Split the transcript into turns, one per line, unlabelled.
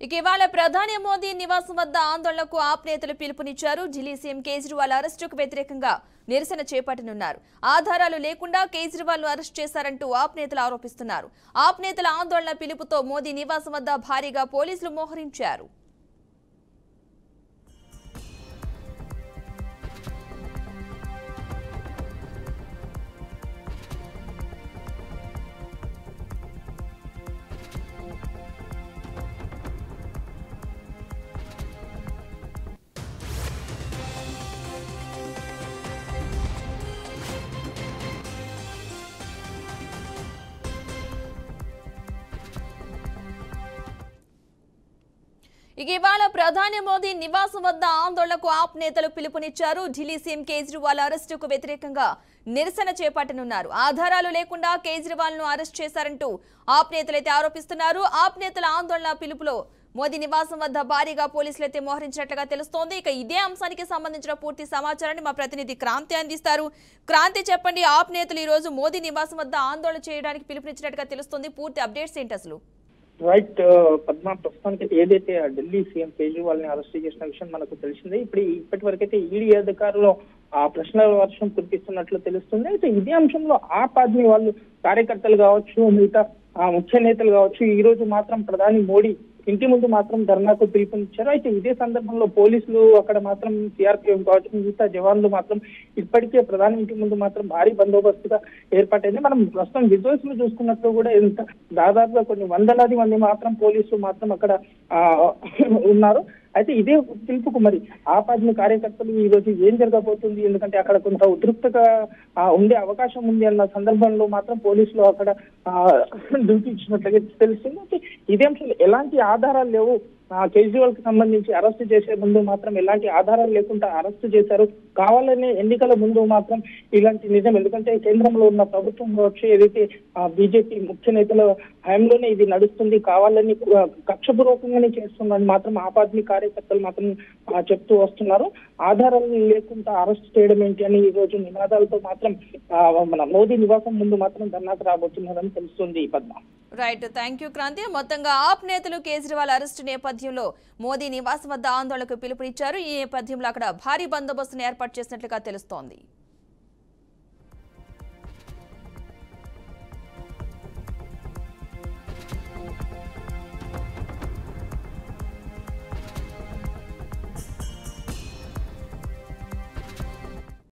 ఇక ఇవాళ ప్రధాని మోదీ నివాసం వద్ద ఆందోళనకు ఆప్ నేతలు పిలుపునిచ్చారు. ఢిల్లీ సీఎం కేజ్రీవాల్ అరెస్టుకు వ్యతిరేకంగా నిరసన చేపట్టనున్నారు. ఆధారాలు లేకుండా కేజ్రీవాల్ ను అరెస్ట్ చేశారంటూ ఆప్ నేతలు ఆరోపిస్తున్నారు. ఆప్ నేతల ఆందోళన పిలుపుతో మోదీ నివాసం వద్ద భారీగా పోలీసులు మోహరించారు. ఇవాళ ప్రధాని మోదీ నివాసం వద్ద ఆందోళనకు ఆప్ నేతలు పిలుపునిచ్చారు. ఢిల్లీ సీఎం కేజ్రీవాల్ అరెస్టుకు వ్యతిరేకంగా నిరసన చేపట్టనున్నారు. ఆధారాలు లేకుండా కేజ్రీవాల్ ను అరెస్ట్ చేశారంటూ ఆప్ నేతలైతే ఆరోపిస్తున్నారు. ఆప్ నేతల ఆందోళన పిలుపులో మోదీ నివాసం వద్ద భారీగా పోలీసులైతే మోహరించినట్లుగా తెలుస్తోంది. ఇక ఇదే అంశానికి సంబంధించిన పూర్తి సమాచారాన్ని మా ప్రతినిధి క్రాంతి అందిస్తారు. క్రాంతి, చెప్పండి, ఆప్ నేతలు ఈ రోజు మోదీ నివాసం వద్ద ఆందోళన చేయడానికి పిలుపునిచ్చినట్టుగా తెలుస్తోంది. పూర్తి అప్డేట్స్ ఏంటి అసలు?
రైట్ పద్మ, ప్రస్తుతానికి ఏదైతే ఢిల్లీ సీఎం కేజ్రీవాల్ ని అరెస్ట్ చేసిన విషయం మనకు తెలిసిందే. ఇప్పటి వరకైతే ఈడీ అధికారులు ఆ ప్రశ్నల వర్షం కురిపిస్తున్నట్లు తెలుస్తుంది. అయితే ఇదే అంశంలో ఆప్ ఆద్మీ వాళ్ళు కార్యకర్తలు కావచ్చు, మిగతా ముఖ్య నేతలు కావచ్చు, ఈ రోజు మాత్రం ప్రధాని మోడీ ఇంటి ముందు మాత్రం ధర్నాకు పిలుపునిచ్చారు. అయితే ఇదే సందర్భంలో పోలీసులు అక్కడ మాత్రం సిఆర్పీఎఫ్ కావచ్చు, మిగతా జవాన్లు మాత్రం ఇప్పటికే ప్రధాని ఇంటి ముందు మాత్రం భారీ బందోబస్తుగా ఏర్పాటైంది. మనం ప్రస్తుతం విజువల్స్ లో చూసుకున్నట్లు కూడా దాదాపుగా కొన్ని వందలాది మంది మాత్రం పోలీసులు మాత్రం అక్కడ ఉన్నారు. అయితే ఇదే పిలుపుకు మరి ఆప్ ఆద్మీ కార్యకర్తలు ఈ రోజు ఏం జరగబోతుంది, ఎందుకంటే అక్కడ కొంత ఉద్రిక్తగా ఉండే అవకాశం ఉంది అన్న సందర్భంలో మాత్రం పోలీసులు అక్కడ డ్యూటీ ఇచ్చినట్లుగా తెలుస్తుంది. అయితే ఇదే అంశంలో ఎలాంటి ఆధారాలు లేవు. కేజ్రీవాల్ కి సంబంధించి అరెస్ట్ చేసే ముందు మాత్రం ఎలాంటి ఆధారాలు లేకుండా అరెస్ట్ చేశారు. కావాలనే ఎన్నికల ముందు మాత్రం ఇలాంటి నిజం, ఎందుకంటే కేంద్రంలో ఉన్న ప్రభుత్వం వచ్చి ఏదైతే బీజేపీ ముఖ్య నేతల హయాంలోనే ఇది నడుస్తుంది, కావాలని కక్షపూర్వకంగానే చేస్తుందని మాత్రం ఆప్ ఆద్మీ కార్యకర్తలు మాత్రం చెప్తూ వస్తున్నారు. ఆధారాలు లేకుండా అరెస్ట్ చేయడం ఏంటి అని ఈ రోజు నినాదాలతో మాత్రం మన మోదీ నివాసం ముందు మాత్రం ధర్నాకు రాబోతున్నారని తెలుస్తుంది. Padma,
right, thank you Kranti. మొత్తంగా ఆప్ నేతలు కేజ్రీవాల్ అరెస్టు నేపథ్యంలో మోదీ నివాసం వద్ద ఆందోళనకు పిలుపునిచ్చారు. ఈ నేపథ్యంలో అక్కడ భారీ బందోబస్తును ఏర్పాటు చేసినట్లుగా తెలుస్తోంది.